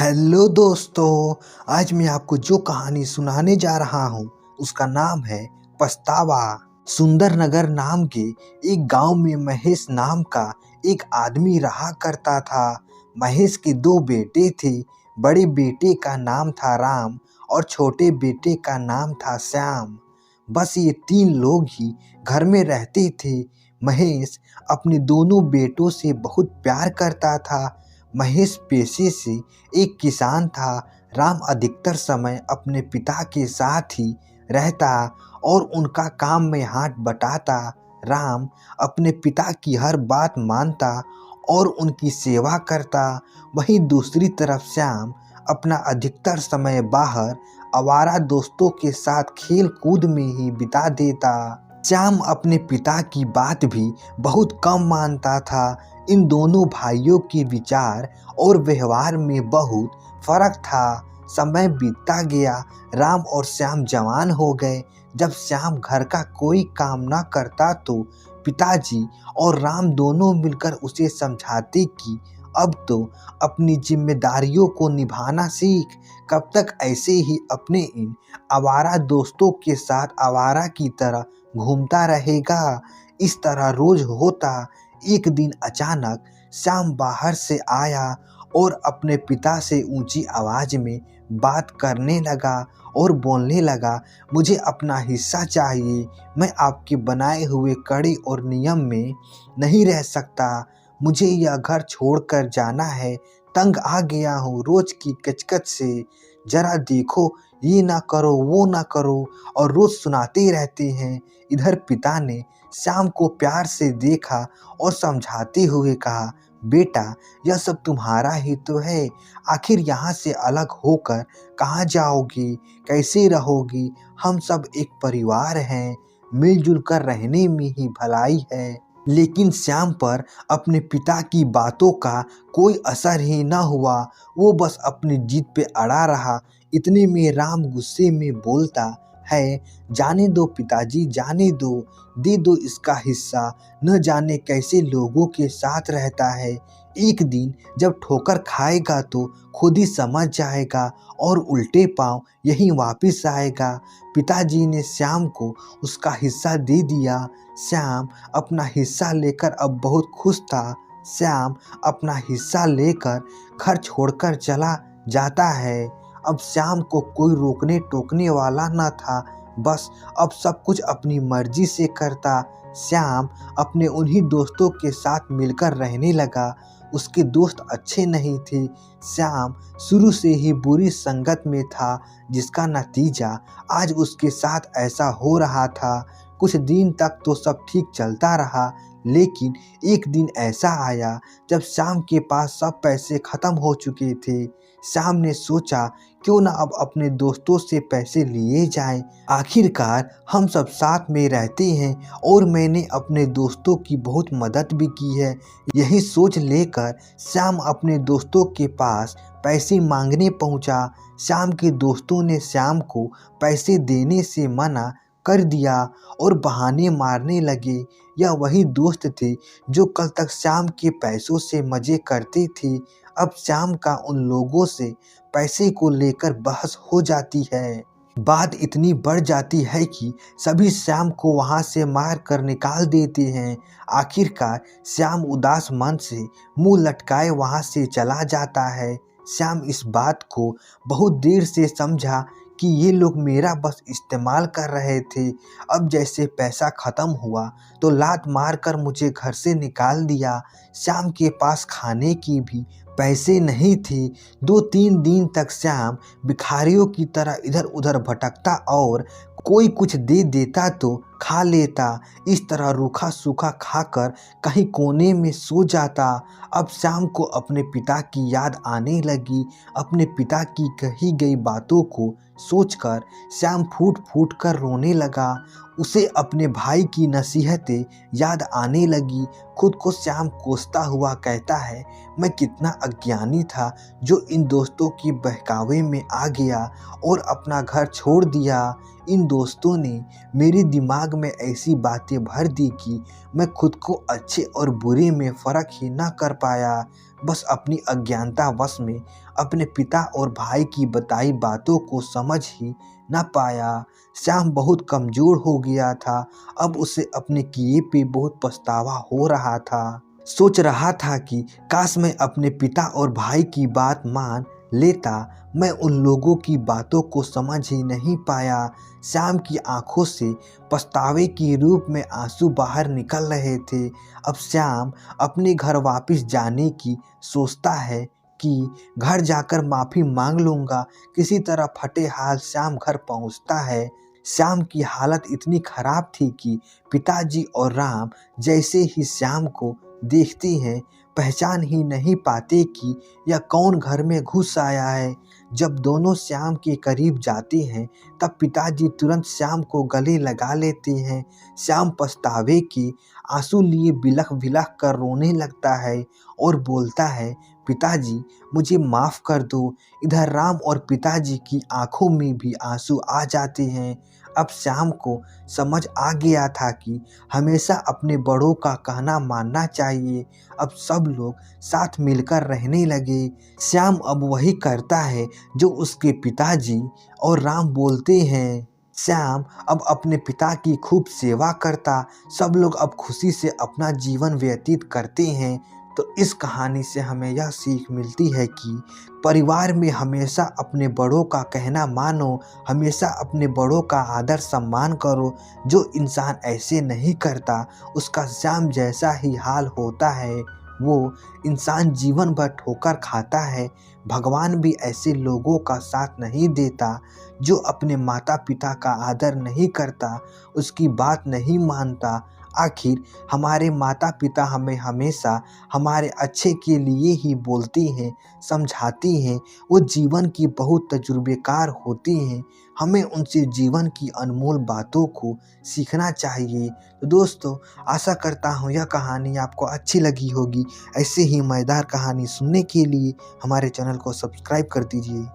Hello दोस्तों। आज मैं आपको जो कहानी सुनाने जा रहा हूँ उसका नाम है पछतावा। सुंदर नगर नाम के एक गांव में महेश नाम का एक आदमी रहा करता था। महेश के दो बेटे थे। बड़े बेटे का नाम था राम और छोटे बेटे का नाम था श्याम। बस ये तीन लोग ही घर में रहते थे। महेश अपने दोनों बेटों से बहुत प्यार करता था। महेश पेशे से एक किसान था। राम अधिकतर समय अपने पिता के साथ ही रहता और उनका काम में हाथ बटाता। राम अपने पिता की हर बात मानता और उनकी सेवा करता। वहीं दूसरी तरफ श्याम अपना अधिकतर समय बाहर आवारा दोस्तों के साथ खेल कूद में ही बिता देता। श्याम अपने पिता की बात भी बहुत कम मानता था। इन दोनों भाइयों के विचार और व्यवहार में बहुत फर्क था। समय बीतता गया। राम और श्याम जवान हो गए। जब श्याम घर का कोई काम न करता तो पिताजी और राम दोनों मिलकर उसे समझाते कि अब तो अपनी जिम्मेदारियों को निभाना सीख। कब तक ऐसे ही अपने इन आवारा दोस्तों के साथ आवारा की तरह घूमता रहेगा। इस तरह रोज होता। एक दिन अचानक श्याम बाहर से आया और अपने पिता से ऊंची आवाज में बात करने लगा और बोलने लगा, मुझे अपना हिस्सा चाहिए। मैं आपके बनाए हुए कड़े और नियम में नहीं रह सकता। मुझे यह घर छोड़कर जाना है। तंग आ गया हूँ रोज की कचकच से। जरा देखो, ये ना करो वो ना करो और रोज सुनाते रहते हैं। इधर पिता ने श्याम को प्यार से देखा और समझाते हुए कहा, बेटा यह सब तुम्हारा ही तो है। आखिर यहाँ से अलग होकर कहाँ जाओगी, कैसे रहोगी। हम सब एक परिवार हैं। मिलजुल कर रहने में ही भलाई है। लेकिन श्याम पर अपने पिता की बातों का कोई असर ही न हुआ। वो बस अपनी जिद पे अड़ा रहा। इतने में राम गुस्से में बोलता है, जाने दो पिताजी, जाने दो, दे दो इसका हिस्सा। न जाने कैसे लोगों के साथ रहता है। एक दिन जब ठोकर खाएगा तो खुद ही समझ जाएगा और उल्टे पांव यहीं वापस आएगा। पिताजी ने श्याम को उसका हिस्सा दे दिया। श्याम अपना हिस्सा लेकर अब बहुत खुश था। श्याम अपना हिस्सा लेकर घर छोड़कर चला जाता है। अब श्याम को कोई रोकने टोकने वाला न था। बस अब सब कुछ अपनी मर्जी से करता। श्याम अपने उन्हीं दोस्तों के साथ मिलकर रहने लगा। उसके दोस्त अच्छे नहीं थे। श्याम शुरू से ही बुरी संगत में था, जिसका नतीजा आज उसके साथ ऐसा हो रहा था। कुछ दिन तक तो सब ठीक चलता रहा, लेकिन एक दिन ऐसा आया जब श्याम के पास सब पैसे खत्म हो चुके थे। श्याम ने सोचा, क्यों ना अब अपने दोस्तों से पैसे लिए जाएं। आखिरकार हम सब साथ में रहते हैं और मैंने अपने दोस्तों की बहुत मदद भी की है। यही सोच लेकर श्याम अपने दोस्तों के पास पैसे मांगने पहुंचा। श्याम के दोस्तों ने श्याम को पैसे देने से मना कर दिया और बहाने मारने लगे। यह वही दोस्त थे जो कल तक श्याम के पैसों से मजे करते थे। अब श्याम का उन लोगों से पैसे को लेकर बहस हो जाती है। बात इतनी बढ़ जाती है कि सभी श्याम को वहां से मार कर निकाल देते हैं। आखिरकार श्याम उदास मन से मुंह लटकाए वहां से चला जाता है। श्याम इस बात को बहुत देर से समझा कि ये लोग मेरा बस इस्तेमाल कर रहे थे। अब जैसे पैसा ख़त्म हुआ तो लात मार कर मुझे घर से निकाल दिया। श्याम के पास खाने की भी पैसे नहीं थे। 2-3 दिन तक श्याम भिखारियों की तरह इधर उधर भटकता और कोई कुछ दे देता तो खा लेता। इस तरह रूखा सूखा खाकर कहीं कोने में सो जाता। अब श्याम को अपने पिता की याद आने लगी। अपने पिता की कही गई बातों को सोचकर श्याम फूट फूट कर रोने लगा। उसे अपने भाई की नसीहतें याद आने लगी। खुद को श्याम कोसता हुआ कहता है, मैं कितना अज्ञानी था जो इन दोस्तों की बहकावे में आ गया और अपना घर छोड़ दिया। इन दोस्तों ने मेरे दिमाग में ऐसी बातें भर दी कि मैं खुद को अच्छे और बुरे में फ़र्क ही ना कर पाया। बस अपनी अज्ञानतावश में अपने पिता और भाई की बताई बातों को समझ ही ना पाया। श्याम बहुत कमज़ोर हो गया था। अब उसे अपने किए पे बहुत पछतावा हो रहा था। सोच रहा था कि काश मैं अपने पिता और भाई की बात मान लेता। मैं उन लोगों की बातों को समझ ही नहीं पाया। श्याम की आंखों से पछतावे के रूप में आंसू बाहर निकल रहे थे। अब श्याम अपने घर वापस जाने की सोचता है कि घर जाकर माफ़ी मांग लूँगा। किसी तरह फटे हाल श्याम घर पहुँचता है। श्याम की हालत इतनी खराब थी कि पिताजी और राम जैसे ही श्याम को देखते हैं पहचान ही नहीं पाते कि यह कौन घर में घुस आया है। जब दोनों श्याम के करीब जाते हैं तब पिताजी तुरंत श्याम को गले लगा लेते हैं। श्याम पछतावे के आंसू लिए बिलख बिलख कर रोने लगता है और बोलता है, पिताजी मुझे माफ़ कर दो। इधर राम और पिताजी की आंखों में भी आंसू आ जाते हैं। अब श्याम को समझ आ गया था कि हमेशा अपने बड़ों का कहना मानना चाहिए। अब सब लोग साथ मिलकर रहने लगे। श्याम अब वही करता है जो उसके पिताजी और राम बोलते हैं। श्याम अब अपने पिता की खूब सेवा करता। सब लोग अब खुशी से अपना जीवन व्यतीत करते हैं। तो इस कहानी से हमें यह सीख मिलती है कि परिवार में हमेशा अपने बड़ों का कहना मानो, हमेशा अपने बड़ों का आदर सम्मान करो। जो इंसान ऐसे नहीं करता उसका श्याम जैसा ही हाल होता है। वो इंसान जीवन भर ठोकर खाता है। भगवान भी ऐसे लोगों का साथ नहीं देता जो अपने माता पिता का आदर नहीं करता, उसकी बात नहीं मानता। आखिर हमारे माता पिता हमें हमेशा हमारे अच्छे के लिए ही बोलती हैं, समझाती हैं। वो जीवन की बहुत तजुर्बेकार होती हैं। हमें उनसे जीवन की अनमोल बातों को सीखना चाहिए। तो दोस्तों, आशा करता हूँ यह कहानी आपको अच्छी लगी होगी। ऐसे ही मज़ेदार कहानी सुनने के लिए हमारे चैनल को सब्सक्राइब कर दीजिए।